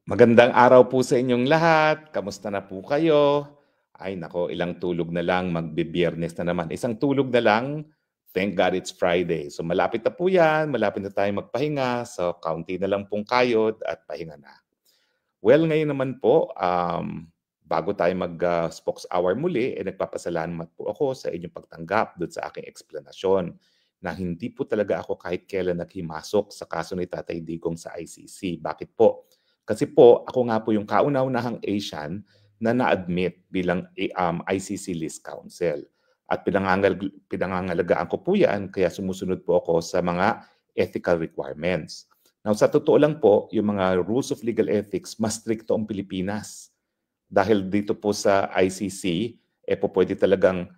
Magandang araw po sa inyong lahat. Kamusta na po kayo? Ay nako, ilang tulog na lang, magbe-Biyernes na naman. Isang tulog na lang, thank God it's Friday. So malapit na po yan, malapit na tayong magpahinga. So kaunti na lang pong kayod at pahinga na. Well, ngayon naman po, bago tayo mag-spokes hour muli, nagpapasalamat po ako sa inyong pagtanggap doon sa aking eksplanasyon na hindi po talaga ako kahit kailan naghimasok sa kaso ni Tatay Digong sa ICC. Bakit po? Kasi po, ako nga po yung kauna-unahang Asian na na-admit bilang ICC List Counsel. At pinangangalagaan ko po yan, kaya sumusunod po ako sa mga ethical requirements. Now, sa totoo lang po, yung mga rules of legal ethics, mas stricto ang Pilipinas. Dahil dito po sa ICC, po pwede talagang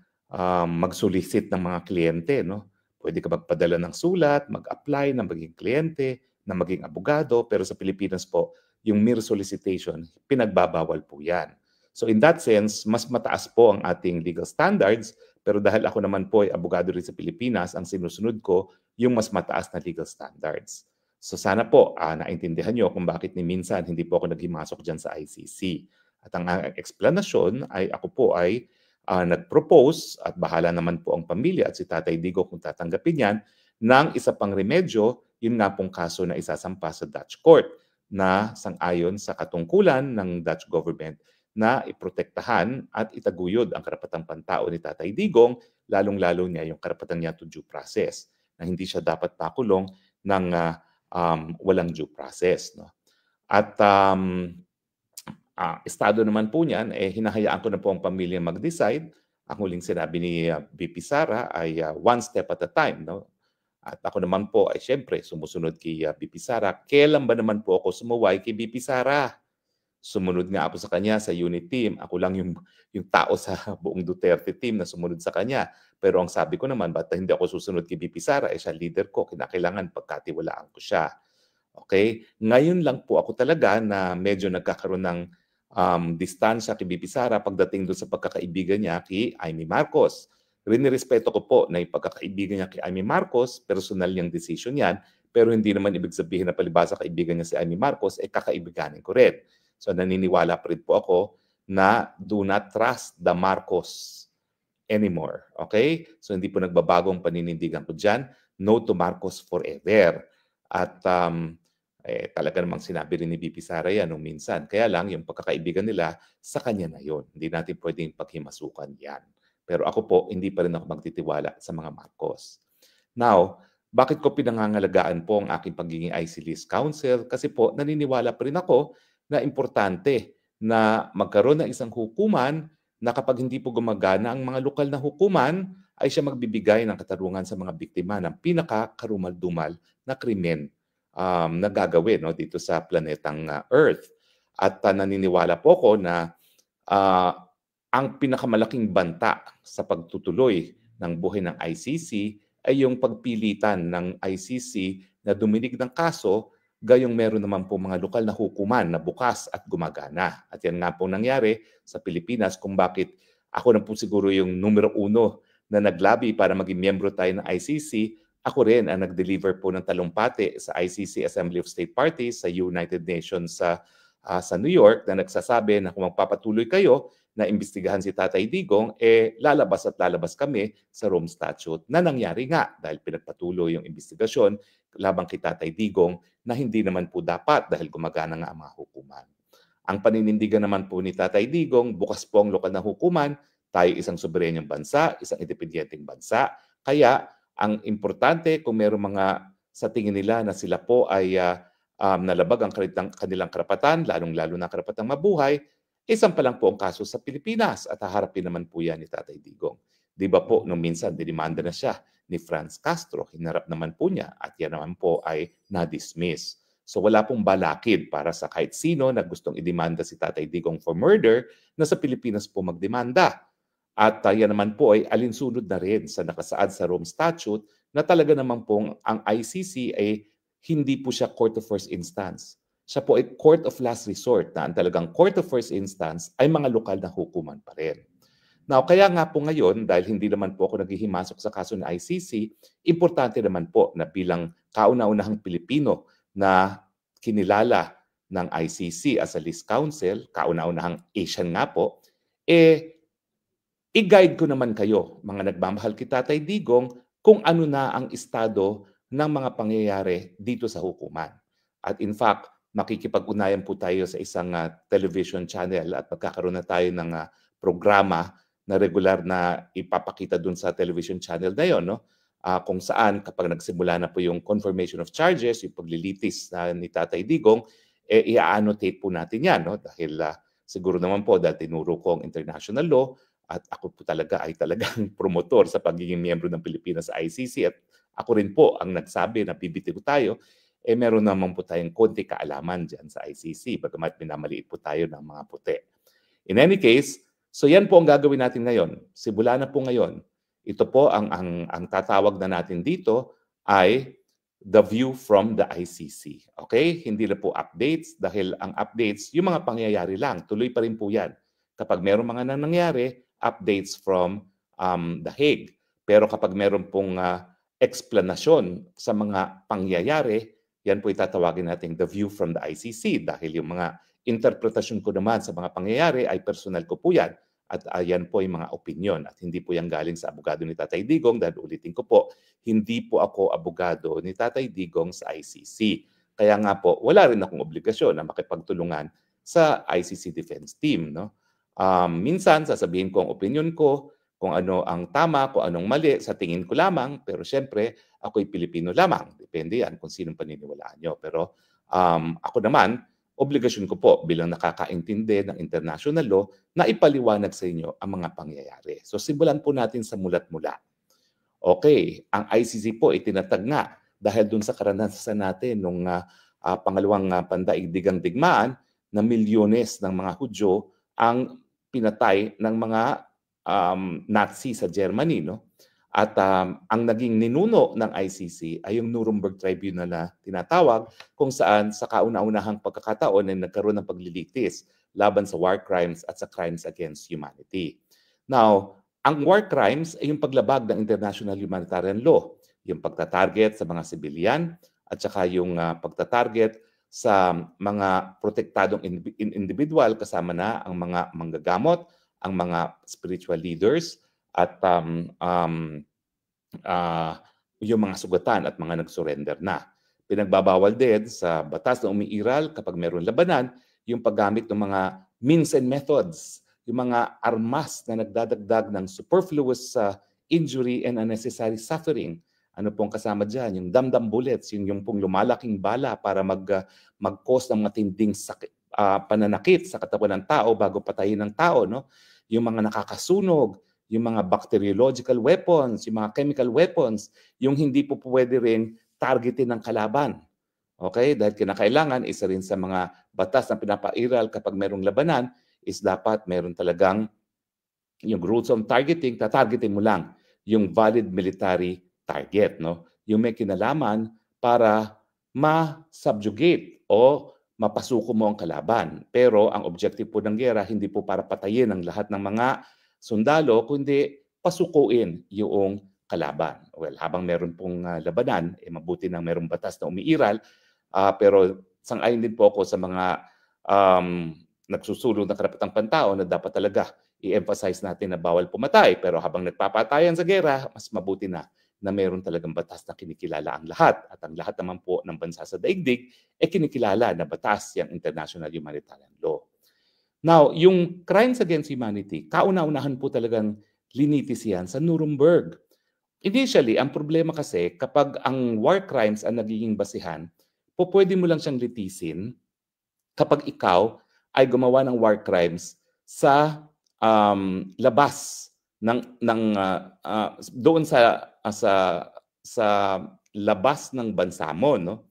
mag-solicit ng mga kliyente. No? Pwede ka magpadala ng sulat, mag-apply na maging kliyente, na maging abogado. Pero sa Pilipinas po, yung mere solicitation, pinagbabawal po yan. So in that sense, mas mataas po ang ating legal standards. Pero dahil ako naman po ay abogado rin sa Pilipinas, ang sinusunod ko, yung mas mataas na legal standards. So sana po naintindihan nyo kung bakit ni minsan hindi po ako naghimasok dyan sa ICC. At ang eksplanasyon ay ako po ay nag-propose at bahala naman po ang pamilya at si Tatay Digo kung tatanggapin yan ng isa pang remedyo, yun nga pong kaso na isasampa sa Dutch court na sang-ayon sa katungkulan ng Dutch government na iprotektahan at itaguyod ang karapatang pantao ni Tatay Digong, lalong-lalo niya yung karapatan niya to due process, na hindi siya dapat pakulong ng walang due process. No? At estado naman po niyan, hinahayaan ko na po ang pamilya mag-decide. Ang huling sinabi ni VP Sara ay one step at a time. No? At ako naman po ay siyempre sumusunod kay VP Sara. Kailan ba naman po ako sumuway kay VP Sara? Sumunod nga ako sa kanya sa unit team. Ako lang yung tao sa buong Duterte team na sumunod sa kanya. Pero ang sabi ko naman, ba't hindi ako susunod kay VP Sara? Siya leader ko, kinakailangan pagkatiwalaan ko siya. Okay? Ngayon lang po ako talaga na medyo nagkakaroon ng distansya kay VP Sara pagdating doon sa pagkakaibigan niya kay Amy Marcos. Rinirespeto ko po na yung pagkakaibigan niya kay Amy Marcos, personal niyang decision yan, pero hindi naman ibig sabihin na palibasa kaibigan niya si Amy Marcos, kakaibiganin ko rin. So naniniwala pa rin po ako na do not trust the Marcos anymore. Okay? So hindi po nagbabagong paninindigan ko dyan. No to Marcos forever. At talaga namang sinabi rin ni VP Sara yan nung minsan. Kaya lang yung pagkakaibigan nila, sa kanya na yon. Hindi natin pwedeng paghimasukan yan. Pero ako po, hindi pa rin ako magtitiwala sa mga Marcos. Now, bakit ko pinangangalagaan po ang aking pagiging IC List Counsel? Kasi po, naniniwala pa rin ako na importante na magkaroon ng isang hukuman na kapag hindi po gumagana ang mga lokal na hukuman, ay siya magbibigay ng katarungan sa mga biktima ng pinakakarumal-dumal na krimen na gagawin dito sa planetang Earth. At naniniwala po ako na ang pinakamalaking banta sa pagtutuloy ng buhay ng ICC ay yung pagpilitan ng ICC na duminig ng kaso gayong meron naman po mga lokal na hukuman na bukas at gumagana. At yan nga po nangyari sa Pilipinas kung bakit ako na po siguro yung numero uno na naglabi para maging miyembro tayo ng ICC. Ako rin ang nag-deliver po ng talumpati sa ICC Assembly of State Parties sa United Nations sa New York na nagsasabi na kung magpapatuloy kayo na imbestigahan si Tatay Digong, lalabas at lalabas kami sa Rome Statute na nangyari nga dahil pinagpatuloy yung investigasyon labang kay Tatay Digong na hindi naman po dapat dahil gumagana nga ang mga hukuman. Ang paninindigan naman po ni Tatay Digong, bukas po ang lokal na hukuman, tayo isang soberenyong bansa, isang independenteng bansa. Kaya ang importante kung mayroong mga sa tingin nila na sila po ay nalabag ang kanilang karapatan, lalong-lalo na karapatang mabuhay, isang pa lang po ang kaso sa Pilipinas at haharapin naman po yan ni Tatay Digong. Di ba po, nung minsan, dinimanda na siya ni Franz Castro. Hinarap naman po niya at yan naman po ay na-dismiss. So wala pong balakid para sa kahit sino na gustong idemanda si Tatay Digong for murder na sa Pilipinas po magdemanda. At yan naman po ay alinsunod na rin sa nakasaad sa Rome Statute na talaga naman pong ang ICC ay hindi po siya court of first instance. Siya po ay court of last resort na ang talagang court of first instance ay mga lokal na hukuman pa rin. Now, kaya nga po ngayon, dahil hindi naman po ako naghihimasok sa kaso ng ICC, importante naman po na bilang kauna-unahang Pilipino na kinilala ng ICC as a list counsel, kauna-unahang Asian nga po, i-guide ko naman kayo, mga nagmamahal kay Tatay Digong, kung ano na ang estado ng mga pangyayari dito sa hukuman. At in fact, makikipag-unayan po tayo sa isang television channel at magkakaroon na tayo ng programa na regular na ipapakita dun sa television channel na yun, no? Kung saan kapag nagsimula na po yung confirmation of charges, yung paglilitis ni Tatay Digong, i-annotate po natin yan, no? Dahil siguro naman po dahil tinuro ko ang international law at ako po talaga ay talagang promotor sa pagiging miyembro ng Pilipinas sa ICC at ako rin po ang nagsabi na bibitiw tayo, meron naman po tayong konti kaalaman dyan sa ICC, bagamat minamaliit po tayo ng mga puti. In any case, so yan po ang gagawin natin ngayon. Simula na po ngayon, ito po ang tatawag na natin dito ay the view from the ICC. Okay? Hindi na po updates dahil ang updates, yung mga pangyayari lang, tuloy pa rin po yan. Kapag meron mga nangyari, updates from The Hague. Pero kapag meron pong explanation sa mga pangyayari, yan po itatawagin natin the view from the ICC dahil yung mga interpretasyon ko naman sa mga pangyayari ay personal ko po yan at yan po yung mga opinion at hindi po yan galing sa abogado ni Tatay Digong dahil ulitin ko po, hindi po ako abogado ni Tatay Digong sa ICC. Kaya nga po, wala rin akong obligasyon na makipagtulungan sa ICC Defense Team, no? Minsan sasabihin ko ang opinion ko, kung ano ang tama, kung anong mali, sa tingin ko lamang, pero syempre, ako'y Pilipino lamang. Depende yan kung sinong paniniwalaan nyo. Pero ako naman, obligasyon ko po bilang nakakaintindi ng international law na ipaliwanag sa inyo ang mga pangyayari. So simulan po natin sa mulat-mula. Okay, ang ICC po itinatag nga dahil dun sa karanasan natin nung pangalawang pandaigdigang digmaan na milyones ng mga Hudyo ang pinatay ng mga Nazi sa Germany, no? At ang naging ninuno ng ICC ay yung Nuremberg Tribunal na tinatawag kung saan sa kauna-unahang pagkakataon ay nagkaroon ng paglilitis laban sa war crimes at sa crimes against humanity. Now, ang war crimes ay yung paglabag ng international humanitarian law, yung pagtatarget sa mga civilian at saka yung pagtatarget sa mga protektadong individual kasama na ang mga manggagamot, ang mga spiritual leaders at yung mga sugatan at mga nag-surrender na. Pinagbabawal din sa batas na umiiral kapag mayroong labanan yung paggamit ng mga means and methods, yung mga armas na nagdadagdag ng superfluous injury and unnecessary suffering. Ano pong kasama dyan? Yung damdam bullets, yung pong lumalaking bala para mag-cause ng matinding pananakit sa katawan ng tao bago patayin ng tao, no? Yung mga nakakasunog, yung mga bacteriological weapons, yung mga chemical weapons, yung hindi po pwede rin targetin ng kalaban. Okay? Dahil kinakailangan, isa rin sa mga batas na pinapairal kapag merong labanan is dapat meron talagang yung rules of targeting, tatargetin mo lang yung valid military target, no? Yung may kinalaman para ma-subjugate o mapasuko mo ang kalaban. Pero ang objective po ng giyera, hindi po para patayin ang lahat ng mga sundalo, kundi pasukuin yung kalaban. Well, habang meron pong labanan, mabuti nang merong batas na umiiral, pero sang-ayon din po ako sa mga nagsusulong ng karapatang pantao na dapat talaga i-emphasize natin na bawal pumatay. Pero habang nagpapatayan sa giyera, mas mabuti na meron talagang batas na kinikilala ang lahat. At ang lahat naman po ng bansa sa daigdig kinikilala na batas yung international humanitarian law. Now, yung crimes against humanity, kauna-unahan po talagang linitis yan sa Nuremberg. Initially, ang problema kasi kapag ang war crimes ang nagiging basihan, pwede mo lang siyang litisin kapag ikaw ay gumawa ng war crimes sa labas doon sa labas ng bansa mo, no?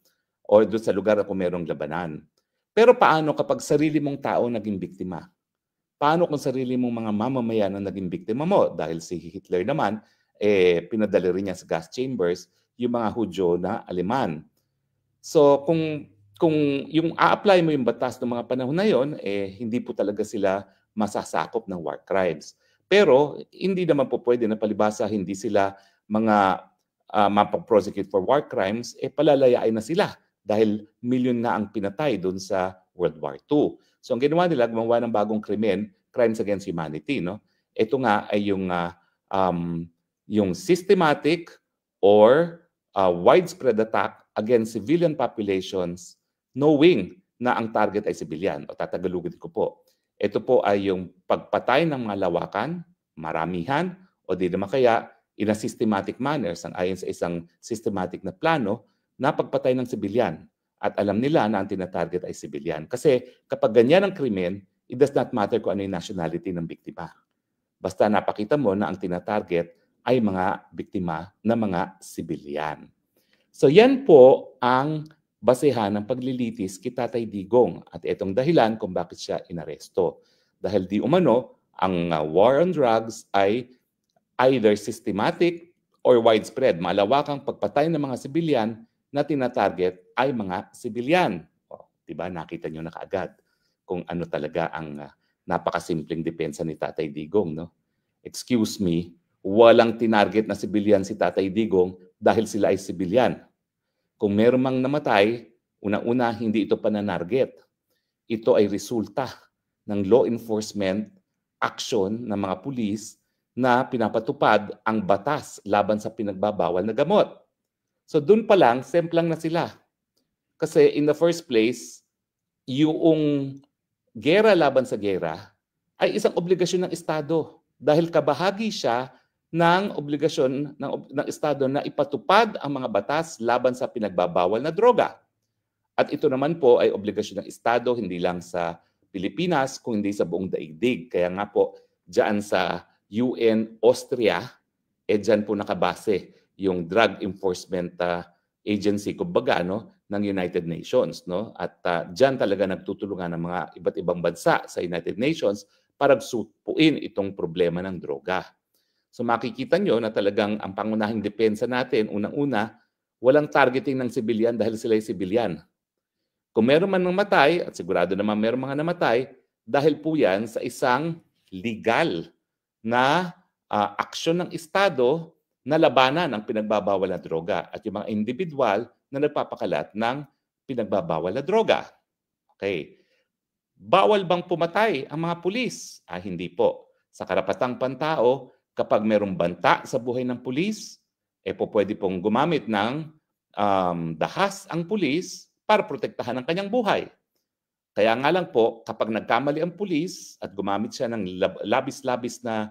O doon sa lugar kung merong labanan. Pero paano kapag sarili mong tao naging biktima? Paano kung sarili mong mga mamamayan ang naging biktima mo? Dahil si Hitler naman, pinadala rin niya sa gas chambers yung mga Hudyo na Aleman. So kung yung a-apply mo yung batas ng mga panahon na yon, hindi po talaga sila masasakop ng war crimes. Pero hindi naman po pwede na palibasa hindi sila mga mapaprosecute for war crimes, palalayain na sila dahil milyon na ang pinatay doon sa World War II. So ang ginawa nila, gumawa ng bagong krimen, crimes against humanity. No? Ito nga ay yung systematic or widespread attack against civilian populations knowing na ang target ay civilian. O tatagalugin ko po. Ito po ay yung pagpatay ng mga lawakan, maramihan, o di naman kaya in a systematic manner, ayon sa isang systematic na plano, na pagpatay ng sibilyan. At alam nila na ang tinatarget ay sibilyan. Kasi kapag ganyan ang krimen, it does not matter kung ano yung nationality ng biktima. Basta napakita mo na ang tinatarget ay mga biktima na mga sibilyan. So yan po ang basehan ng paglilitis kay Tatay Digong. At itong dahilan kung bakit siya inaresto. Dahil di umano, ang war on drugs ay either systematic or widespread. Malawakang pagpatay ng mga sibilyan na tinatarget ay mga sibilyan. O, diba? Nakita nyo na kaagad kung ano talaga ang napakasimpleng depensa ni Tatay Digong. No? Excuse me, walang tinarget na sibilyan si Tatay Digong dahil sila ay sibilyan. Kung meron mang namatay, una-una hindi ito pananarget. Ito ay resulta ng law enforcement action ng mga pulis na pinapatupad ang batas laban sa pinagbabawal na gamot. So doon pa lang, semplang na sila. Kasi in the first place, yung gera laban sa gera ay isang obligasyon ng Estado dahil kabahagi siya ng obligasyon ng Estado na ipatupad ang mga batas laban sa pinagbabawal na droga. At ito naman po ay obligasyon ng Estado hindi lang sa Pilipinas kundi sa buong daigdig. Kaya nga po diyan sa UN Austria, diyan po nakabase yung Drug Enforcement Agency kumbaga ng United Nations. No? At diyan talaga nagtutulungan ng mga iba't ibang bansa sa United Nations para supuin itong problema ng droga. So makikita nyo na talagang ang pangunahing depensa natin, unang-una, walang targeting ng sibilyan dahil sila ay sibilyan. Kung meron man namatay, at sigurado naman meron mga namatay, dahil po yan sa isang legal na aksyon ng Estado na labanan ang pinagbabawal na droga at yung mga individual na nagpapakalat ng pinagbabawal na droga. Okay. Bawal bang pumatay ang mga pulis? Hindi po. Sa karapatang pantao, kapag merong banta sa buhay ng pulis, pwede pong gumamit ng dahas ang pulis para protektahan ang kanyang buhay. Kaya nga lang po, kapag nagkamali ang pulis at gumamit siya ng labis-labis na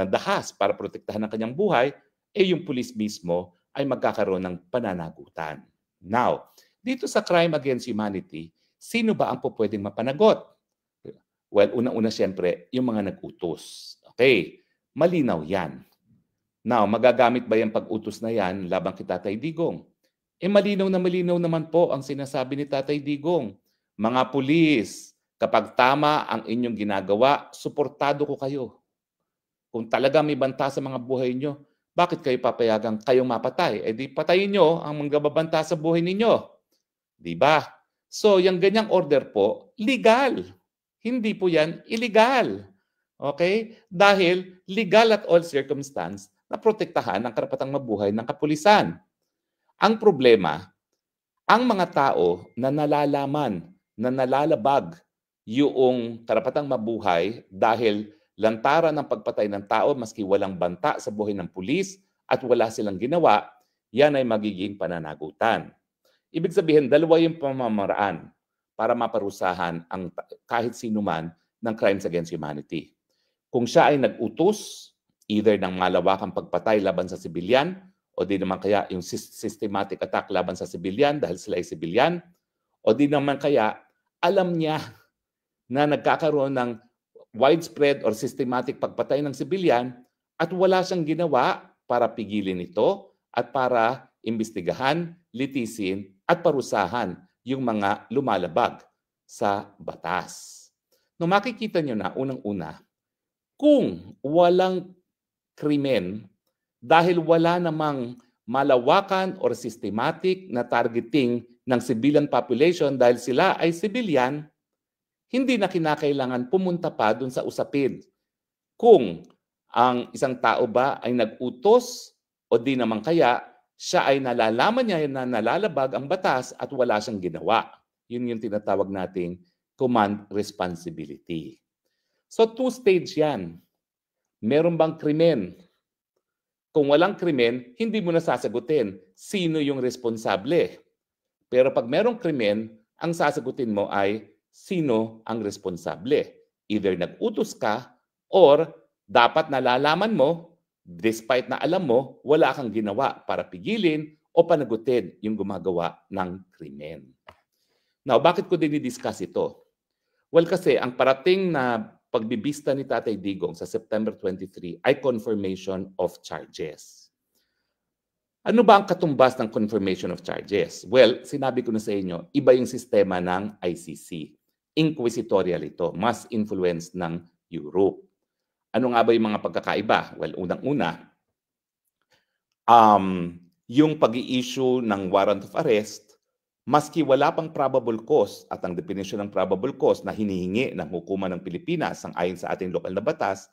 dahas para protektahan ang kanyang buhay, yung pulis mismo ay magkakaroon ng pananagutan. Now, dito sa crime against humanity, sino ba ang pwedeng mapanagot? Well, unang-una siyempre, yung mga nag-utos. Okay, malinaw yan. Now, magagamit ba yung pag-utos na yan labang kay Tatay Digong? Malinaw naman po ang sinasabi ni Tatay Digong. Mga pulis, kapag tama ang inyong ginagawa, suportado ko kayo. Kung talaga may banta sa mga buhay nyo, bakit kayo papayagang kayong mapatay? Di patayin nyo ang manggababanta sa buhay ninyo. Di ba? So, yung ganyang order po, legal. Hindi po yan illegal. Okay? Dahil legal at all circumstance na protektahan ang karapatang mabuhay ng kapulisan. Ang problema, ang mga tao na nalalaman, na nalalabag yung karapatang mabuhay dahil lantaran ng pagpatay ng tao maski walang banta sa buhay ng pulis at wala silang ginawa, yan ay magiging pananagutan. Ibig sabihin, dalawa yung pamamaraan para maparusahan ang kahit sino man ng crimes against humanity. Kung siya ay nag-utos, either ng malawakang pagpatay laban sa sibilyan, o di naman kaya yung systematic attack laban sa sibilyan dahil sila ay sibilyan, o di naman kaya alam niya na nagkakaroon ng widespread or systematic pagpatay ng sibilyan at wala siyang ginawa para pigilin ito at para imbestigahan, litisin at parusahan yung mga lumalabag sa batas. No, makikita nyo na unang-una, kung walang krimen dahil wala namang malawakan or systematic na targeting ng civilian population dahil sila ay civilian, hindi na kinakailangan pumunta pa dun sa usapin. Kung ang isang tao ba ay nag-utos o di naman kaya siya ay nalalaman niya na nalalabag ang batas at wala siyang ginawa. Yun yung tinatawag nating command responsibility. So two-stage yan. Meron bang krimen? Kung walang krimen, hindi mo na sasagutin sino yung responsable. Pero pag merong krimen, ang sasagutin mo ay sino ang responsable. Either nag-utos ka or dapat nalalaman mo, despite na alam mo, wala kang ginawa para pigilin o panagutin yung gumagawa ng krimen. Now, bakit ko dinidiscuss ito? Well, kasi ang parating na pagbibista ni Tatay Digong sa September 23 ay confirmation of charges. Ano ba ang katumbas ng confirmation of charges? Well, sinabi ko na sa inyo, iba yung sistema ng ICC. Inquisitorial ito, mas influence ng Europe. Ano nga ba yung mga pagkakaiba? Well, unang-una, yung pag-i-issue ng warrant of arrest, maski wala pang probable cause at ang definition ng probable cause na hinihingi ng hukuman ng Pilipinas sang ayon sa ating lokal na batas,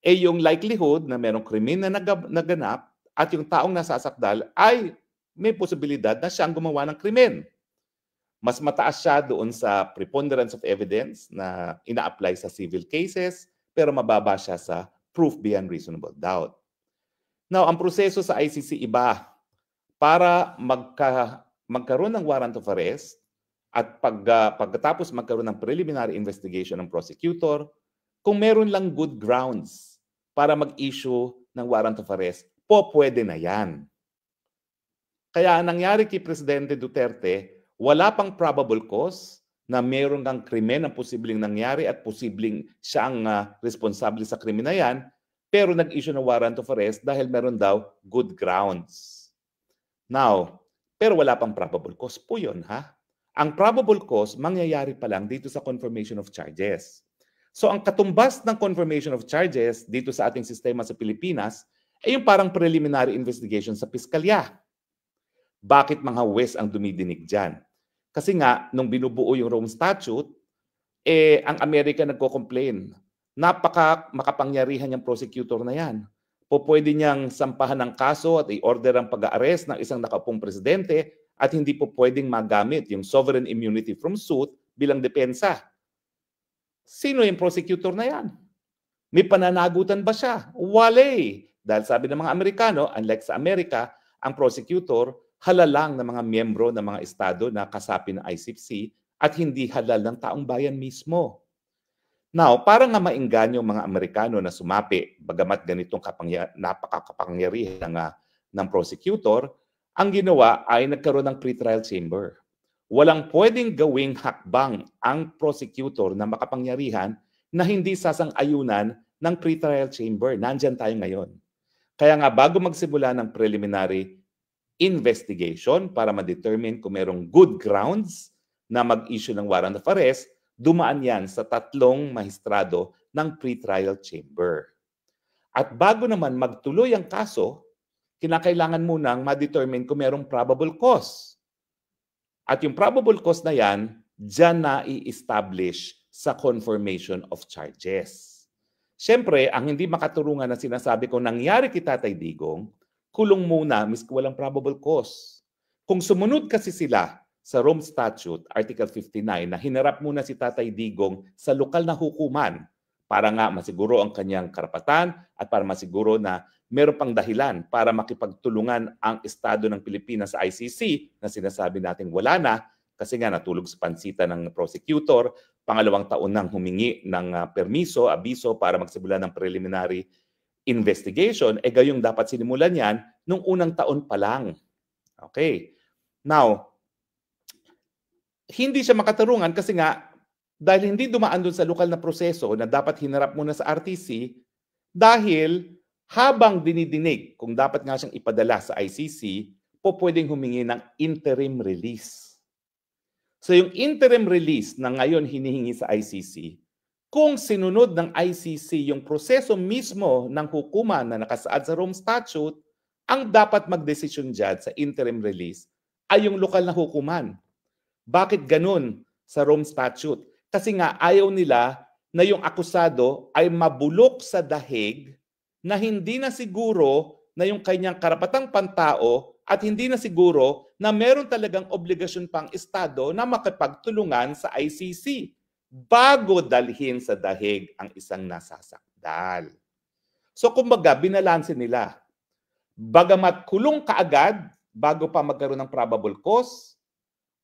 yung likelihood na merong krimen na naganap at yung taong nasasakdal ay may posibilidad na siyang gumawa ng krimen. Mas mataas siya doon sa preponderance of evidence na ina-apply sa civil cases, pero mababa siya sa proof beyond reasonable doubt. Now, ang proseso sa ICC iba. Para magkaroon ng warrant of arrest at pagkatapos magkaroon ng preliminary investigation ng prosecutor, kung meron lang good grounds para mag-issue ng warrant of arrest, pwede na yan. Kaya nangyari kay Presidente Duterte, wala pang probable cause na meron kang krimen na posibleng nangyari at posibleng siya ang responsable sa krimen na yan, pero nag-issue ng warrant of arrest dahil meron daw good grounds. Now, pero wala pang probable cause po yun, ha? Ang probable cause, mangyayari pa lang dito sa confirmation of charges. So, ang katumbas ng confirmation of charges dito sa ating sistema sa Pilipinas ay yung parang preliminary investigation sa piskalya. Bakit mga huwes ang dumidinig dyan? Kasi nga, nung binubuo yung Rome Statute, ang Amerika nagko-complain. Makapangyarihan yung prosecutor na yan. Pwede niyang sampahan ng kaso at i-order ang pag-a-arrest ng isang nakaupong presidente at hindi po pwedeng magamit yung sovereign immunity from suit bilang depensa. Sino yung prosecutor na yan? May pananagutan ba siya? Wala eh. Dahil sabi ng mga Amerikano, unlike sa Amerika, ang prosecutor halalang ng mga miyembro ng mga estado na kasapi ng ICC at hindi halal ng taong bayan mismo. Now, para nga maingganyo yung mga Amerikano na sumapi, bagamat ganitong napakakapangyarihan ng prosecutor, ang ginawa ay nagkaroon ng pretrial chamber. Walang pwedeng gawing hakbang ang prosecutor na makapangyarihan na hindi sasang-ayunan ng pretrial chamber. Nandyan tayo ngayon. Kaya nga, bago magsimula ng preliminary investigation para ma-determine kung merong good grounds na mag-issue ng warrant of arrest, dumaan yan sa 3 mahistrado ng pretrial chamber. At bago naman magtuloy ang kaso, kinakailangan munang ma-determine kung merong probable cause. At yung probable cause na yan, dyan na i-establish sa confirmation of charges. Siyempre, ang hindi makaturungan na sinasabi ko nangyari kay Tatay Digong, kulong muna miski walang probable cause. Kung sumunod kasi sila sa Rome Statute, Article 59, na hinarap muna si Tatay Digong sa lokal na hukuman para nga masiguro ang kanyang karapatan at para masiguro na meron pang dahilan para makipagtulungan ang Estado ng Pilipinas sa ICC na sinasabi natin wala na kasi nga natulog sa pansita ng prosecutor, pangalawang taon nang humingi ng permiso, abiso para magsimula ng preliminary investigation, gayong dapat sinimulan yan nung unang taon pa lang. Okay. Now, hindi siya makatarungan kasi nga dahil hindi dumaan doon sa lokal na proseso na dapat hinarap muna sa RTC dahil habang dinidinig kung dapat nga siyang ipadala sa ICC, pwedeng humingi ng interim release. So yung interim release na ngayon hinihingi sa ICC, kung sinunod ng ICC yung proseso mismo ng hukuman na nakasaad sa Rome Statute, ang dapat magdesisyon dyan sa interim release ay yung lokal na hukuman. Bakit ganun sa Rome Statute? Kasi nga ayaw nila na yung akusado ay mabulok sa dahig na hindi na siguro na yung kanyang karapatang pantao at hindi na siguro na meron talagang obligasyon pang Estado na makipagtulungan sa ICC bago dalhin sa dahig ang isang nasasakdal. So kumbaga, binalanse nila. Bagamat kulong kaagad bago pa magkaroon ng probable cause,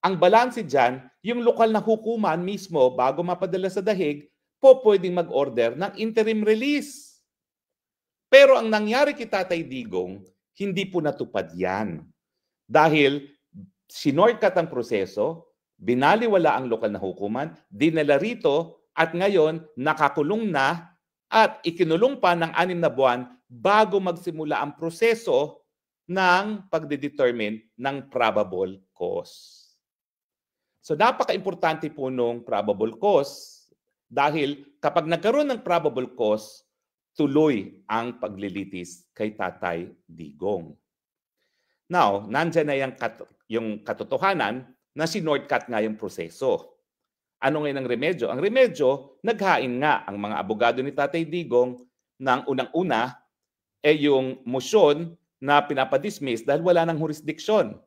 ang balanse dyan, yung lokal na hukuman mismo bago mapadala sa dahig, pwedeng mag-order ng interim release. Pero ang nangyari kay Tatay Digong, hindi po natupad yan. Dahil sinortcut ang proseso, binaliwala ang lokal na hukuman, dinala rito, at ngayon nakakulong na at ikinulong pa ng 6 na buwan bago magsimula ang proseso ng pagdedetermine ng probable cause. So napaka-importante po nung probable cause dahil kapag nagkaroon ng probable cause, tuloy ang paglilitis kay Tatay Digong. Now, nandyan na yung katotohanan na sinortcut nga yung proseso. Ano ngayon ang remedyo? Ang remedyo, naghain nga ang mga abogado ni Tatay Digong ng unang-una yung motion na pinapadismiss dahil wala nang jurisdiction.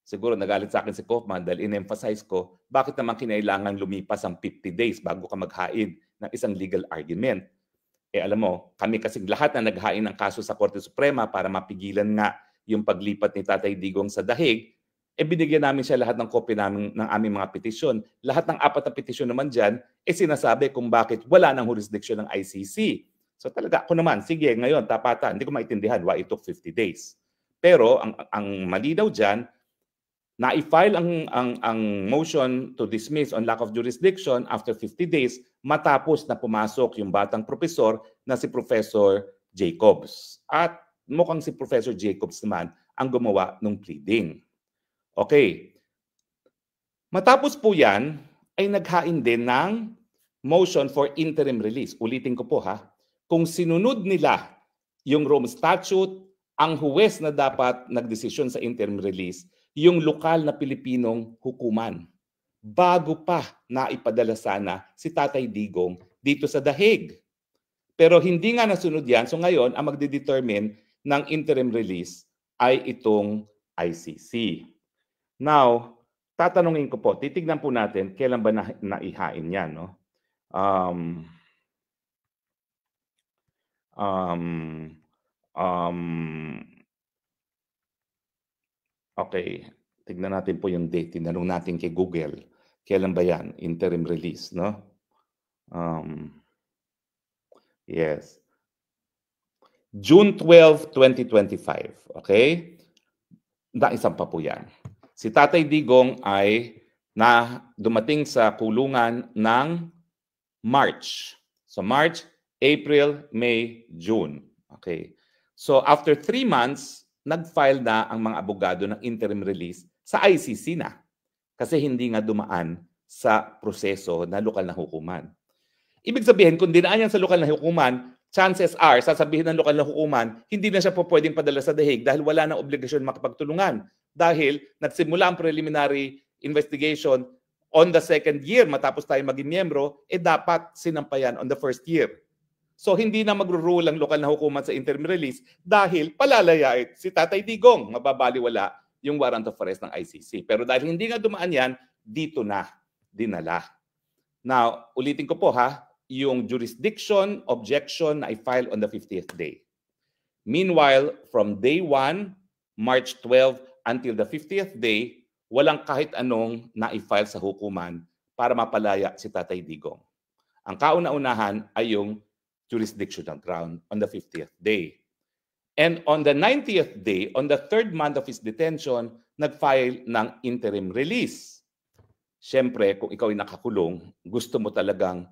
Siguro nagalit sa akin si Kaufman dahil in-emphasize ko, bakit naman kinailangan lumipas ang 50 days bago ka maghain ng isang legal argument? Alam mo, kami kasing lahat na naghain ng kaso sa Korte Suprema para mapigilan nga yung paglipat ni Tatay Digong sa dahig, binigyan namin siya lahat ng kopya namin ng aming mga petisyon. Lahat ng 4 na petisyon naman dyan, sinasabi kung bakit wala ng jurisdiction ng ICC. So talaga ako naman, sige, ngayon, tapatan. Hindi ko maintindihan why it took 50 days. Pero ang malinaw dyan, na-file ang motion to dismiss on lack of jurisdiction after 50 days matapos na pumasok yung batang profesor na si Professor Jacobs. At mukhang si Professor Jacobs naman ang gumawa ng pleading. Okay. Matapos po yan, ay naghain din ng motion for interim release. Ulitin ko po ha. Kung sinunod nila yung Rome Statute, ang huwes na dapat nagdesisyon sa interim release, yung lokal na Pilipinong hukuman. Bago pa naipadala sana si Tatay Digong dito sa dahig. Pero hindi nga nasunod yan. So ngayon, ang magdedetermine ng interim release ay itong ICC. Now, tatanungin ko po, titignan po natin kailan ba naihain yan. No? Okay, tignan natin po yung date. Tinanong natin kay Google. Kailan ba yan? Interim release, no? Yes. June 12, 2025. Okay? Isang pa po yan. Si Tatay Digong ay dumating sa kulungan ng March. So March, April, May, June. Okay. So after 3 months, nag-file na ang mga abogado ng interim release sa ICC na. Kasi hindi nga dumaan sa proseso na lokal na hukuman. Ibig sabihin, kung dinaan yan sa lokal na hukuman, chances are, sasabihin ng lokal na hukuman, hindi na siya po pwedeng padala sa dahig dahil wala nang obligasyon makapagtulungan. Dahil nagsimula ang preliminary investigation on the 2nd year matapos tayo maging miyembro, dapat sinampayan on the 1st year. So hindi na magro-rule ang lokal na hukuman sa interim release dahil palalayain si Tatay Digong, mababaliwala yung warrant of arrest ng ICC. Pero dahil hindi nga dumaan yan, dito na dinala. Now, ulitin ko po ha, yung jurisdiction objection na i-file on the 50th day. Meanwhile, from day 1, March 12, until the 50th day, walang kahit anong na-file sa hukuman para mapalaya si Tatay Digong. Ang kauna-unahan ay yung jurisdictional ground on the 50th day. And on the 90th day, on the 3rd month of his detention, nag-file ng interim release. Siyempre, kung ikaw ay nakakulong, gusto mo talagang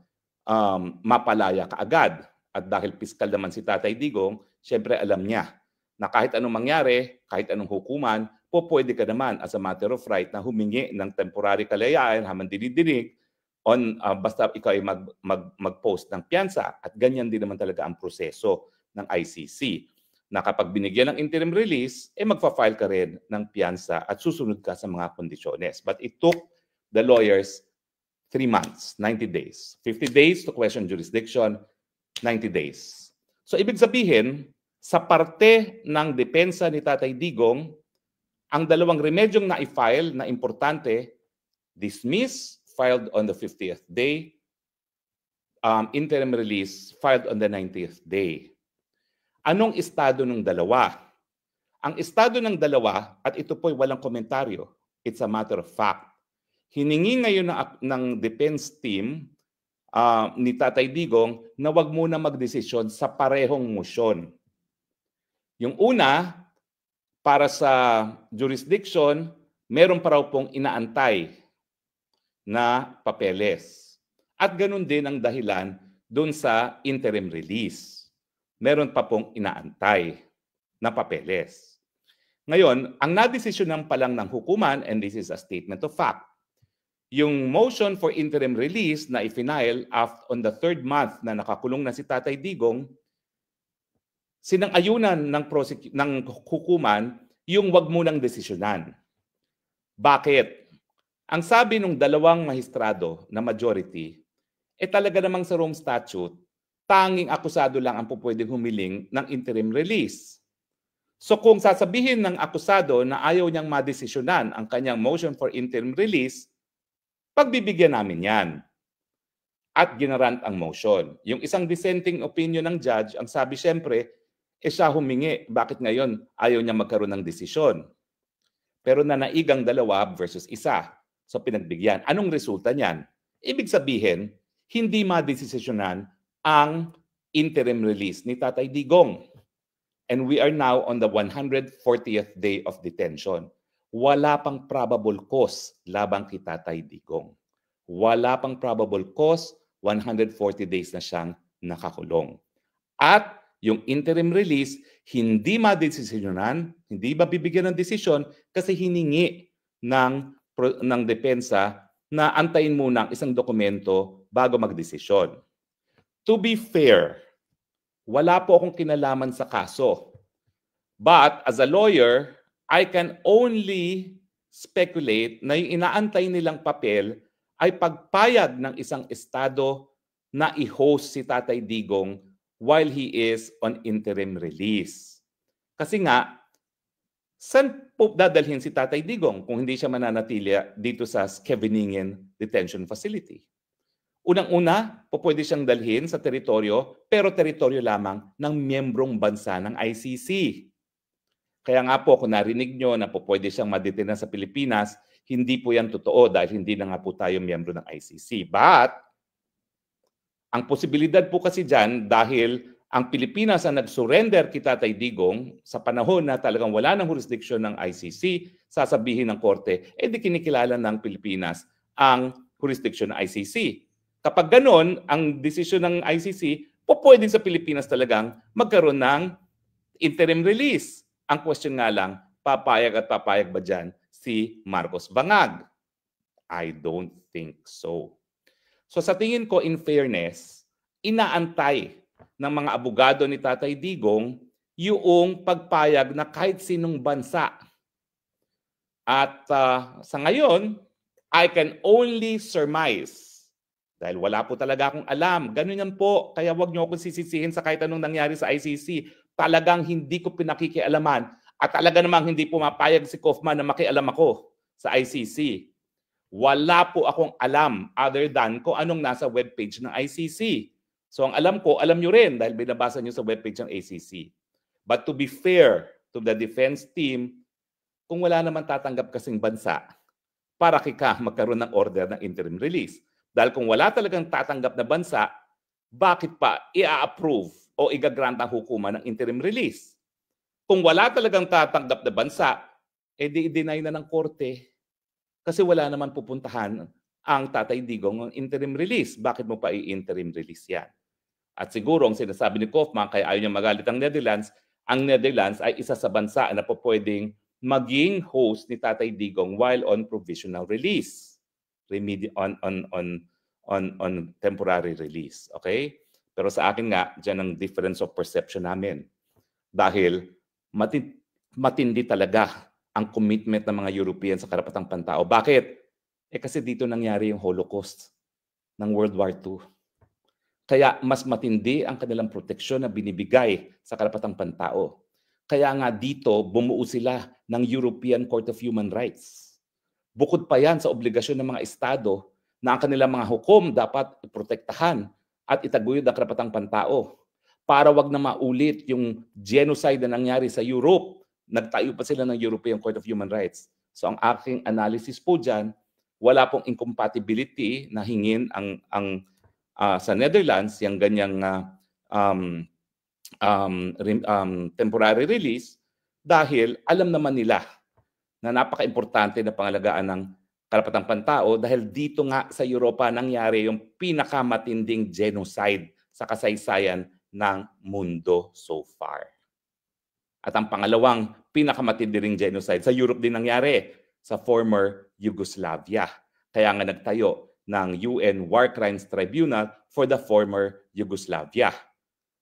mapalaya ka agad. At dahil piskal naman si Tatay Digong, siyempre alam niya na kahit anong mangyari, kahit anong hukuman, pwede ka naman as a matter of right na humingi ng temporary kalayaan, haman dinidinig, basta ikaw ay mag-post ng piyansa. At ganyan din naman talaga ang proseso ng ICC. Na kapag binigyan ng interim release, magfa-file ka rin ng piyansa at susunod ka sa mga kondisyones. But it took the lawyers 3 months, 90 days. 50 days to question jurisdiction, 90 days. So ibig sabihin, sa parte ng depensa ni Tatay Digong, ang dalawang remedyong na-file na importante, dismiss, filed on the 50th day, interim release, filed on the 90th day. Anong estado ng dalawa? Ang estado ng dalawa, at ito po'y walang komentaryo, it's a matter of fact. Hiningi ngayon ng defense team ni Tatay Digong na wag muna magdesisyon sa parehong motion. Yung una, para sa jurisdiction, meron pa raw pong inaantay na papeles. At ganun din ang dahilan doon sa interim release. Meron pa pong inaantay na papeles. Ngayon, ang nadesisyonan pa lang ng hukuman, and this is a statement of fact, yung motion for interim release na i-file on the 3rd month na nakakulong na si Tatay Digong, sinang-ayunan ng hukuman yung wag munang desisyonan. Bakit? Ang sabi ng dalawang mahistrado na majority, talaga namang sa Rome Statute, tanging akusado lang ang pupwedeng humiling ng interim release. So kung sasabihin ng akusado na ayaw niyang madesisyonan ang kanyang motion for interim release, pagbibigyan namin yan. At ginarant ang motion. Yung isang dissenting opinion ng judge, ang sabi siyempre, siya humingi. Bakit ngayon ayaw niya magkaroon ng desisyon? Pero nanaigang dalawa versus isa. So pinagbigyan. Anong resulta niyan? Ibig sabihin, hindi madesisyonan ang interim release ni Tatay Digong. And we are now on the 140th day of detention. Wala pang probable cause labang kay Tatay Digong. Wala pang probable cause, 140 days na siyang nakakulong. At yung interim release, hindi madesisyonan, hindi mabibigyan ng desisyon kasi hiningi ng depensa na antayin muna ang isang dokumento bago magdesisyon. To be fair, wala po akong kinalaman sa kaso. But as a lawyer, I can only speculate na yung inaantay nilang papel ay pagpayag ng isang estado na i-host si Tatay Digong while he is on interim release. Kasi nga, saan po dadalhin si Tatay Digong kung hindi siya mananatili dito sa Scheveningen Detention Facility? Unang-una, pwede siyang dalhin sa teritoryo, pero teritoryo lamang ng miyembrong bansa ng ICC. Kaya nga po, kung narinig nyo na pwede siyang madetena sa Pilipinas, hindi po yan totoo dahil hindi na nga po tayo miyembro ng ICC. But, ang posibilidad po kasi dyan, dahil ang Pilipinas ang nag-surrender kay Tatay Digong sa panahon na talagang wala ng jurisdiction ng ICC, sasabihin ng korte, di kinikilala ng Pilipinas ang jurisdiction ng ICC. Kapag ganon, ang desisyon ng ICC, pwede sa Pilipinas talagang magkaroon ng interim release. Ang question nga lang, papayag ba dyan si Marcos Bangag? I don't think so. So sa tingin ko, in fairness, inaantay ng mga abogado ni Tatay Digong yung pagpayag na kahit sinong bansa. At sa ngayon, I can only surmise. Dahil wala po talaga akong alam. Ganun yan po. Kaya wag niyo akong sisisihin sa kahit anong nangyari sa ICC. Talagang hindi ko pinakikialaman. At talaga namang hindi pumapayag si Kaufman na makialam ako sa ICC. Wala po akong alam other than kung anong nasa webpage ng ICC. So ang alam ko, alam nyo rin dahil binabasa nyo sa webpage ng ICC. But to be fair to the defense team, kung wala naman tatanggap kasing bansa, para kika magkaroon ng order ng interim release. Dahil kung wala talagang tatanggap na bansa, bakit pa i-approve o i-grant ang hukuman ng interim release? Kung wala talagang tatanggap na bansa, di-deny na ng korte. Kasi wala naman pupuntahan ang Tatay Digong ng interim release. Bakit mo pa i-interim release yan? At siguro ang sinasabi ni Kaufman, kaya ayaw niya magalit ang Netherlands ay isa sa bansa na pwedeng maging host ni Tatay Digong while on provisional release. On temporary release. Okay? Pero sa akin nga, dyan ang difference of perception namin. Dahil matindi talaga ang commitment ng mga European sa karapatang pantao. Bakit? Kasi dito nangyari yung Holocaust ng World War II. Kaya mas matindi ang kanilang proteksyon na binibigay sa karapatang pantao. Kaya nga dito, bumuo sila ng European Court of Human Rights. Bukod pa yan sa obligasyon ng mga estado na ang kanilang mga hukom dapat protektahan at itaguyod ang karapatang pantao para wag na maulit yung genocide na nangyari sa Europe. Nagtayo pa sila ng European Court of Human Rights. So ang aking analysis po dyan, wala pong incompatibility na hingin sa Netherlands yung ganyang temporary release dahil alam naman nila na napaka-importante na pangalagaan ng karapatang pantao dahil dito nga sa Europa nangyari yung pinakamatinding genocide sa kasaysayan ng mundo so far. At ang pangalawang pinakamatindi ring genocide sa Europe din nangyari sa former Yugoslavia. Kaya nga nagtayo ng UN War Crimes Tribunal for the former Yugoslavia.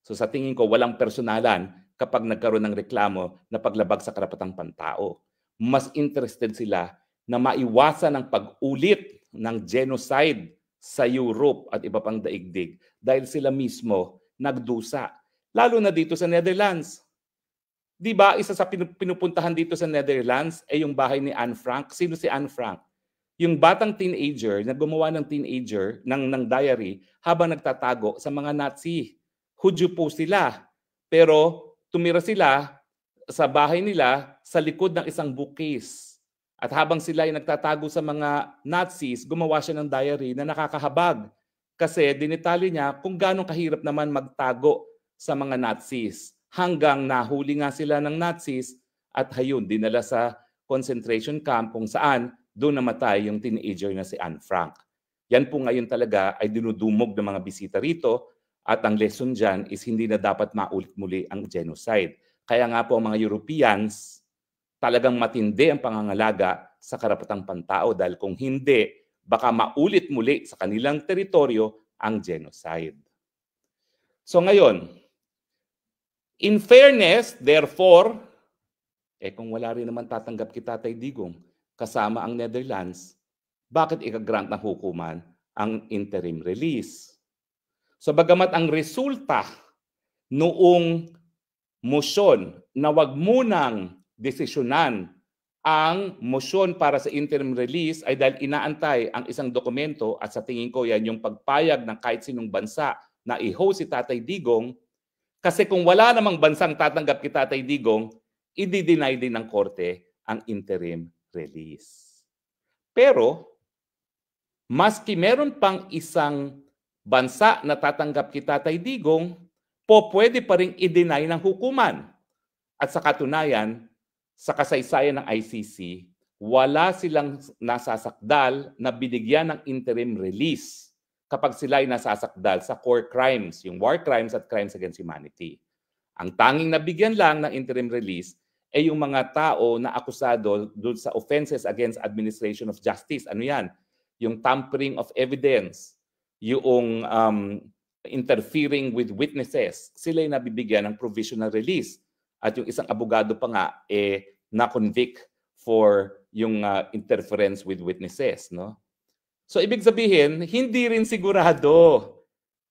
So sa tingin ko, walang personalan kapag nagkaroon ng reklamo na paglabag sa karapatang pantao. Mas interested sila na maiwasan ang pag-ulit ng genocide sa Europe at iba pang daigdig dahil sila mismo nagdusa. Lalo na dito sa Netherlands. Di ba, isa sa pinupuntahan dito sa Netherlands ay yung bahay ni Anne Frank. Sino si Anne Frank? Yung batang teenager na gumawa ng ng diary habang nagtatago sa mga Nazi. Hudyo po sila. Pero tumira sila sa bahay nila sa likod ng isang bookcase. At habang sila ay nagtatago sa mga Nazis, gumawa siya ng diary na nakakahabag. Kasi dinitali niya kung gaano kahirap naman magtago sa mga Nazis. Hanggang nahuli nga sila ng Nazis at hayun, dinala sa concentration camp kung saan doon namatay yung teenager na si Anne Frank. Yan po ngayon talaga ay dinudumog ng mga bisita rito at ang lesson dyan is hindi na dapat maulit muli ang genocide. Kaya nga po ang mga Europeans talagang matindi ang pangangalaga sa karapatang pantao dahil kung hindi, baka maulit muli sa kanilang teritoryo ang genocide. So ngayon, in fairness, therefore, kung wala rin naman tatanggap kita Tatay Digong kasama ang Netherlands, bakit ikagrant ng hukuman ang interim release? So bagamat ang resulta noong motion na wag munang desisyonan ang motion para sa interim release ay dahil inaantay ang isang dokumento at sa tingin ko yan yung pagpayag ng kahit sinong bansa na i-host si Tatay Digong. Kasi kung wala namang bansang tatanggap kay Tatay Digong, i-deny din ng korte ang interim release. Pero, maski meron pang isang bansa na tatanggap kay Tatay Digong, pwede pa rin i-deny ng hukuman. At sa katunayan, sa kasaysayan ng ICC, wala silang nasasakdal na binigyan ng interim release kapag sila ay nasasakdal sa core crimes, yung war crimes at crimes against humanity. Ang tanging nabigyan lang ng interim release ay yung mga tao na akusado doon sa offenses against administration of justice. Ano yan? Yung tampering of evidence, yung interfering with witnesses, sila ay nabibigyan ng provisional release. At yung isang abogado pa nga, na-convict for yung interference with witnesses. No? So ibig sabihin, hindi rin sigurado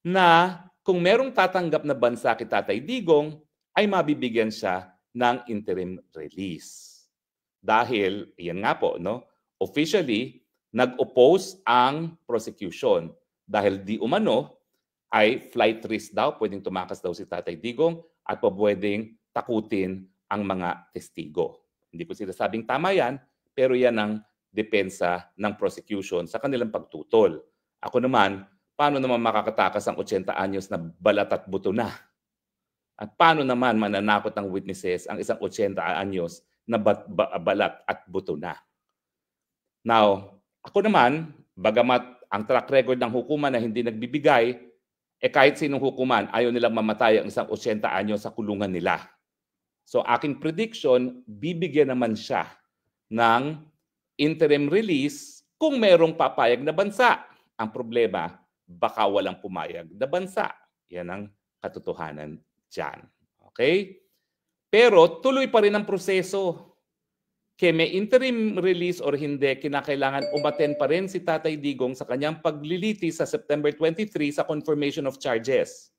na kung merong tatanggap na bansa kay Tatay Digong, ay mabibigyan siya ng interim release. Dahil, yan nga po, no? Officially, nag-oppose ang prosecution. Dahil di umano, ay flight risk daw, pwedeng tumakas daw si Tatay Digong at pwedeng takutin ang mga testigo. Hindi ko sinasabing tama yan, pero yan ang depensa ng prosecution sa kanilang pagtutol. Ako naman, paano naman makakatakas ang 80 anyos na balat at buto na? At paano naman mananakot ng witnesses ang isang 80 anyos na balat at buto na? Now, ako naman, bagamat ang track record ng hukuman na hindi nagbibigay, kahit sinong hukuman, ayaw nilang mamatay ang isang 80 anyos sa kulungan nila. So aking prediction, bibigyan naman siya ng interim release kung merong papayag na bansa. Ang problema, baka walang pumayag na bansa. Yan ang katotohanan dyan. Okay? Pero tuloy pa rin ang proseso. Kaya may interim release or hindi, kinakailangan umaten pa rin si Tatay Digong sa kanyang pagliliti sa September 23 sa confirmation of charges.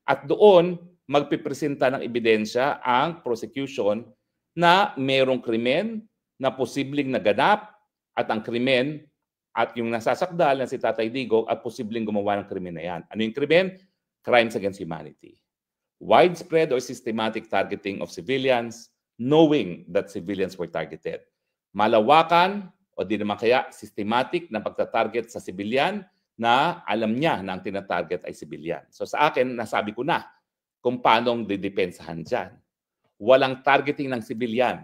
At doon, magpipresenta ng ebidensya ang prosecution na mayroong krimen na posibleng naganap at ang krimen at yung nasasakdal na si Tatay Digong at posibleng gumawa ng krimen na yan. Ano yung krimen? Crimes against humanity. Widespread or systematic targeting of civilians, knowing that civilians were targeted. Malawakan o di naman kaya systematic na pagtatarget sa civilian na alam niya na ang tinatarget ay civilian. So sa akin, nasabi ko na kung paano didepensahan dyan. Walang targeting ng civilian.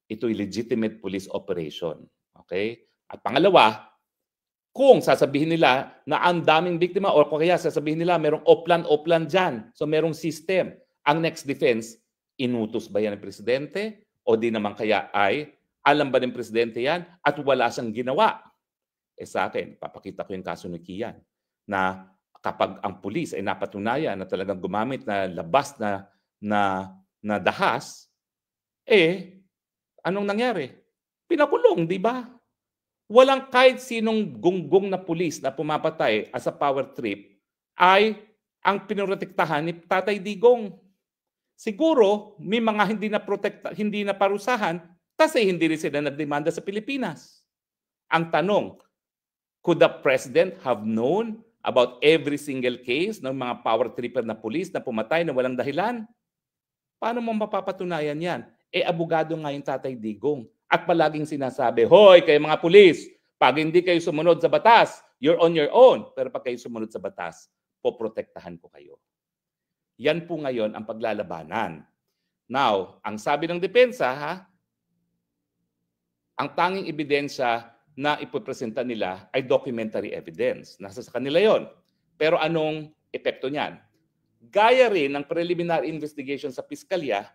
Ito'y legitimate police operation. Okay? At pangalawa, kung sasabihin nila na ang daming biktima o kaya sasabihin nila merong oplan dyan, so merong system, ang next defense, inutos ba yan ng presidente? O di naman kaya ay alam ba ng presidente yan at wala siyang ginawa? Sa akin, papakita ko yung kaso ni Kian na kapag ang pulis ay napatunayan na talagang gumamit na labas na dahas, anong nangyari? Pinakulong, di ba? Walang kahit sinong gunggong na pulis na pumapatay as a power trip ay ang pinoprotektahan ni Tatay Digong. Siguro, may mga hindi na parusahan kasi hindi rin sila nagdemanda sa Pilipinas. Ang tanong, could the president have known about every single case ng mga power tripper na pulis na pumatay na walang dahilan? Paano mo mapapatunayan yan? Abogado nga yung Tatay Digong. At palaging sinasabi, hoy, kayo mga pulis, pag hindi kayo sumunod sa batas, you're on your own. Pero pag kayo sumunod sa batas, poprotektahan ko kayo. Yan po ngayon ang paglalabanan. Now, ang sabi ng depensa, ang tanging ebidensya na ipopresenta nila ay documentary evidence. Nasa sa kanila yon. Pero anong epekto niyan? Gaya rin ng preliminary investigation sa piskalya,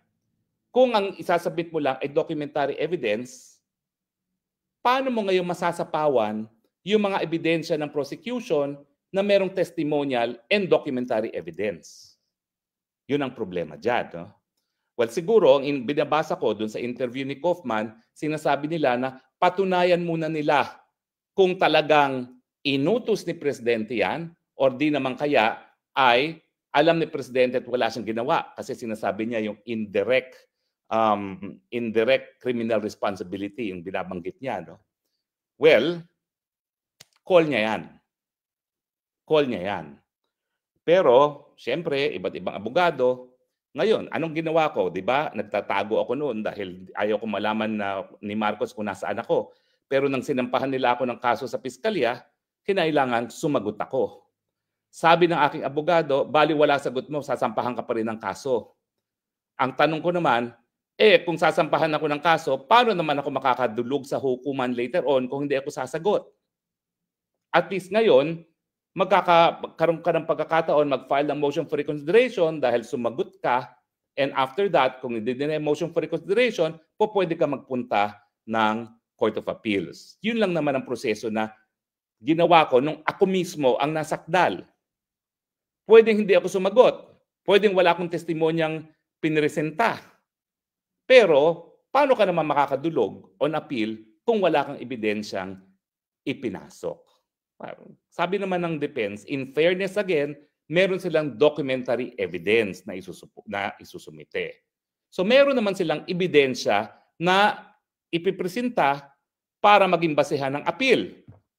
kung ang isasabit mo lang ay documentary evidence, paano mo ngayon masasapawan yung mga ebidensya ng prosecution na merong testimonial and documentary evidence? Yun ang problema dyan. No? Well, siguro, ang binabasa ko dun sa interview ni Kaufman, sinasabi nila na patunayan muna nila kung talagang inutos ni Presidente yan or di naman kaya ay alam ni Presidente at wala siyang ginawa kasi sinasabi niya yung indirect criminal responsibility yung binabanggit niya. No? Well, call niya yan. Call niya yan. Pero, siyempre, iba't ibang abogado. Ngayon, anong ginawa ko? Diba? Nagtatago ako noon dahil ayaw ko malaman ni Marcos kung nasaan ako. Pero nang sinampahan nila ako ng kaso sa piskalya, kinailangan sumagot ako. Sabi ng aking abogado, bali wala sagot mo, sasampahan ka pa rin ng kaso. Ang tanong ko naman, kung sasampahan ako ng kaso, paano naman ako makakadulog sa hukuman later on kung hindi ako sasagot? At least ngayon, magkakaroon ka ng pagkakataon mag-file ng motion for reconsideration dahil sumagot ka, and after that, kung hindi din ay motion for reconsideration, pwede ka magpunta ng Court of Appeals. Yun lang naman ang proseso na ginawa ko nung ako mismo ang nasakdal. Pwedeng hindi ako sumagot. Pwedeng wala akong testimonyang pinresenta. Pero, paano ka naman makakadulog on appeal kung wala kang ebidensyang ipinasok? Sabi naman ng defense, in fairness again, meron silang documentary evidence na isusumite. So meron naman silang ebidensya na ipipresenta para maging basehan ng appeal.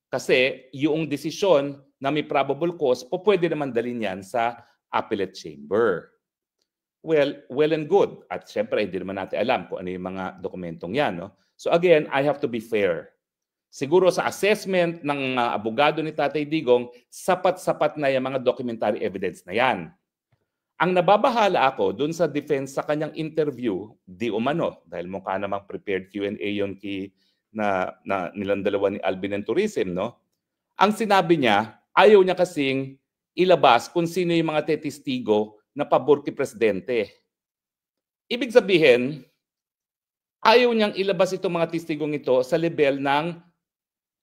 Kasi yung desisyon na may probable cause, pwede naman dalhin yan sa appellate chamber. Well and good. At syempre, hindi naman natin alam kung ano yung mga dokumentong yan. No? So again, I have to be fair. Siguro sa assessment ng abogado ni Tatay Digong, sapat-sapat na yung mga documentary evidence na yan. Ang nababahala ako dun sa defense sa kanyang interview, di umano, dahil mukha namang prepared Q&A yun na nilang dalawa ni Alvin and Tourism, no? Ang sinabi niya, ayaw niya kasing ilabas kung sino yung mga testigo na pabor kay Presidente. Ibig sabihin, ayaw niyang ilabas itong mga testigong ito sa level ng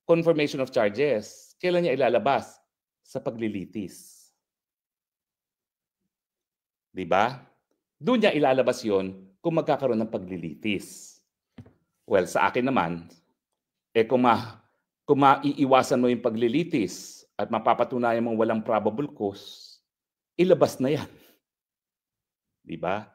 confirmation of charges. Kailan niya ilalabas? Sa paglilitis. Diba? Doon niya ilalabas yon kung magkakaroon ng paglilitis. Well, sa akin naman, kung maiiwasan mo yung paglilitis at mapapatunayan mong walang probable cause, ilabas na yan. Di ba?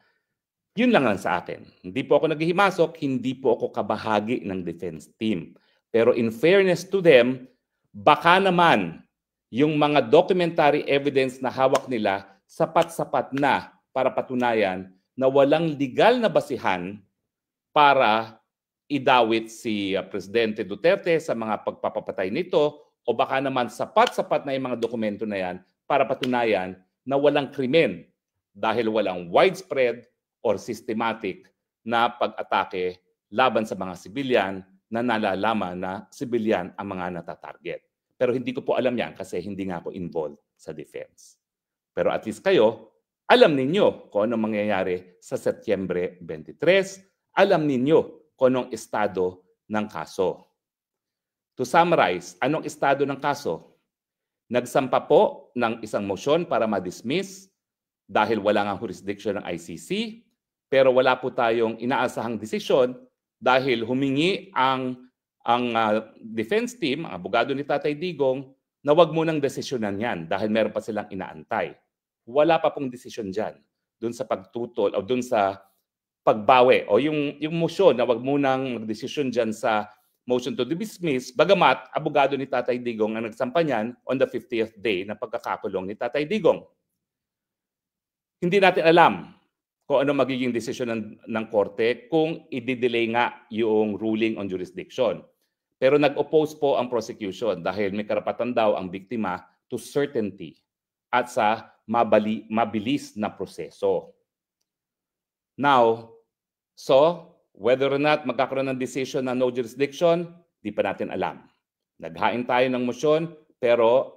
Yun lang sa akin. Hindi po ako naghihimasok, hindi po ako kabahagi ng defense team. Pero in fairness to them, baka naman yung mga documentary evidence na hawak nila sapat-sapat na para patunayan na walang legal na basihan para idawit si Presidente Duterte sa mga pagpapatay nito, o baka naman sapat-sapat na yung mga dokumento na yan para patunayan na walang krimen dahil walang widespread or systematic na pag-atake laban sa mga sibilyan na nalalaman na sibilyan ang mga natatarget. Pero hindi ko po alam yan kasi hindi nga ako involved sa defense. Pero at least kayo, alam ninyo kung anong mangyayari sa Setyembre 23, alam ninyo kung anong estado ng kaso. To summarize, anong estado ng kaso? Nagsampa po ng isang motion para ma-dismiss dahil wala nga jurisdiction ng ICC, pero wala po tayong inaasahang desisyon dahil humingi ang defense team, ang abogado ni Tatay Digong, na wag munang desisyonan yan dahil meron pa silang inaantay. Wala pa pong desisyon dyan doon sa pagtutol o doon sa pagbawi o yung motion na wag munang magdesisyon dyan sa motion to dismiss, bagamat abogado ni Tatay Digong ang nagsampa niyan on the 50th day na pagkakakulong ni Tatay Digong. Hindi natin alam kung ano magiging desisyon ng korte kung i-delay nga yung ruling on jurisdiction. Pero nag-oppose po ang prosecution dahil may karapatan daw ang biktima to certainty at sa mabilis na proseso. Now, so whether or not magkakaroon ng decision na no jurisdiction, di pa natin alam. Naghain tayo ng motion, pero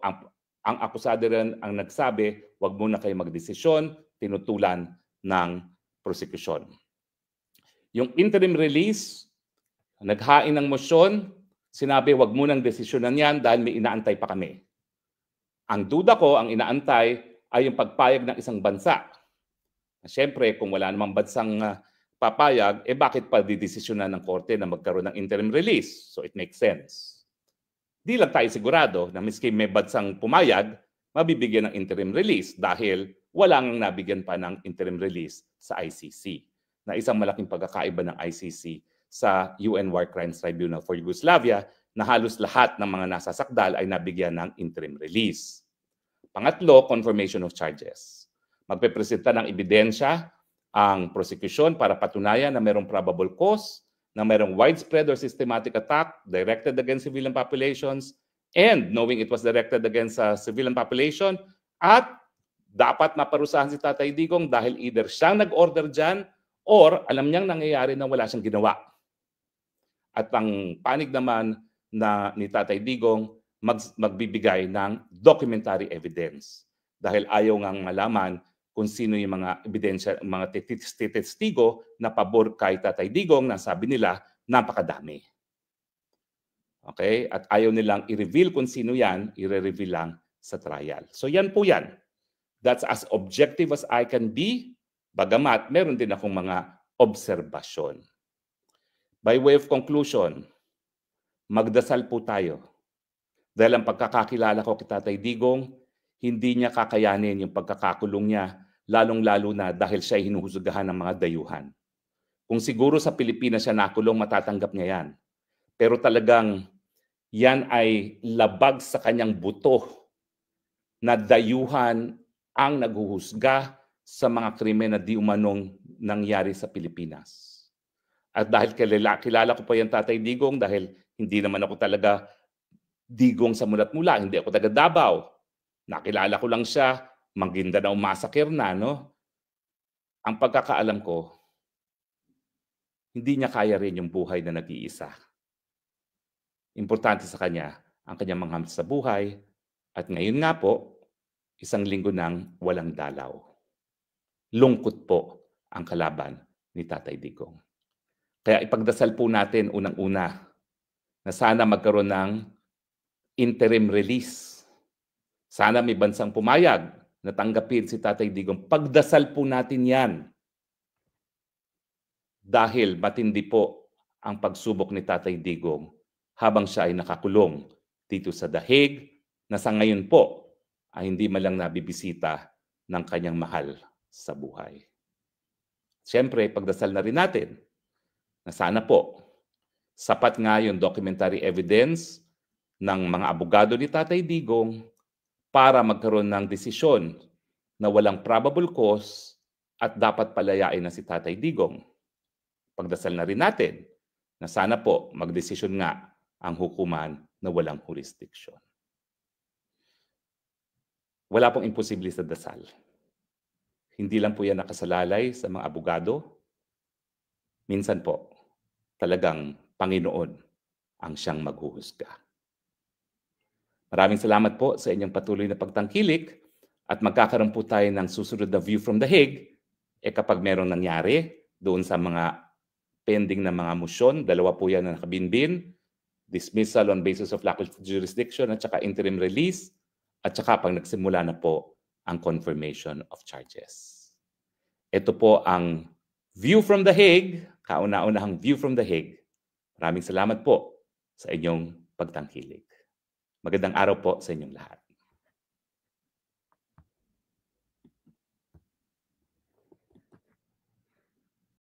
ang akusado rin ang nagsabi, wag muna kayo magdesisyon, tinutulan ng prosecution. Yung interim release, naghain ng motion, sinabi wag munang desisyonan yan dahil may inaantay pa kami. Ang duda ko, ang inaantay ay yung pagpayag ng isang bansa. Siyempre, kung wala namang bansang papayag, bakit pa didesisyonan ng korte na magkaroon ng interim release? So it makes sense. Di lang tayo sigurado na miski may bansang pumayag, mabibigyan ng interim release dahil walang nabigyan pa ng interim release sa ICC, na isang malaking pagkakaiba ng ICC sa UN War Crimes Tribunal for Yugoslavia na halos lahat ng mga nasasakdal ay nabigyan ng interim release. Pangatlo, confirmation of charges. Magpepresenta ng ebidensya ang prosecution para patunayan na mayroong probable cause, na mayroong widespread or systematic attack directed against civilian populations, and knowing it was directed against civilian population, at dapat maparusahan si Tatay Digong dahil either siyang nag-order dyan or alam niyang nangyayari na wala siyang ginawa. At ang panig naman na ni Tatay Digong magbibigay ng documentary evidence dahil ayaw ngang malaman kung sino yung mga ebidensya, mga testigo na pabor kay Tatay Digong na sabi nila napakadami. Okay? At ayaw nilang i-reveal kung sino yan, i-reveal lang sa trial. So yan po yan. That's as objective as I can be, bagamat meron din akong mga obserbasyon. By way of conclusion, magdasal po tayo. Dahil ang pagkakakilala ko kay Tatay Digong, hindi niya kakayanin yung pagkakakulong niya, lalong-lalo na dahil siya ay hinuhusgahan ng mga dayuhan. Kung siguro sa Pilipinas siya nakulong, matatanggap niya yan. Pero talagang yan ay labag sa kanyang buto na dayuhan ang naghuhusga sa mga krimen na di umanong nangyari sa Pilipinas. At dahil kilala ko pa yan Tatay Digong dahil hindi naman ako talaga Digong sa mulat mula, hindi ako taga Davao. Nakilala ko lang siya, Maguindanao Massacre na, no? Ang pagkakaalam ko, hindi niya kaya rin yung buhay na nag-iisa. Importante sa kanya ang kanyang manghamon sa buhay at ngayon nga po, isang linggo nang walang dalaw. Lungkot po ang kalaban ni Tatay Digong. Kaya ipagdasal po natin unang-una na sana magkaroon ng interim release. Sana may bansang pumayag na tanggapin si Tatay Digong. Pagdasal po natin yan. Dahil matindi po ang pagsubok ni Tatay Digong habang siya ay nakakulong dito sa The Hague na sa ngayon po ay hindi man lang nabibisita ng kanyang mahal sa buhay. Siyempre, pagdasal na rin natin na sana po sapat nga yung documentary evidence ng mga abogado ni Tatay Digong para magkaroon ng desisyon na walang probable cause at dapat palayain na si Tatay Digong. Pagdasal na rin natin na sana po magdesisyon nga ang hukuman na walang jurisdiction. Wala pong imposible sa dasal. Hindi lang po yan nakasalalay sa mga abogado. Minsan po, talagang Panginoon ang siyang maghuhusga. Maraming salamat po sa inyong patuloy na pagtangkilik at magkakaroon po tayo ng susunod na View from the Hague kapag merong nangyari doon sa mga pending na mga motion. Dalawa po yan na nakabinbin, dismissal on basis of lack of jurisdiction at saka interim release at saka pag nagsimula na po ang confirmation of charges. Ito po ang View from the Hague, kauna-unahang View from the Hague. Maraming salamat po sa inyong pagtangkilik. Magandang araw po sa inyong lahat.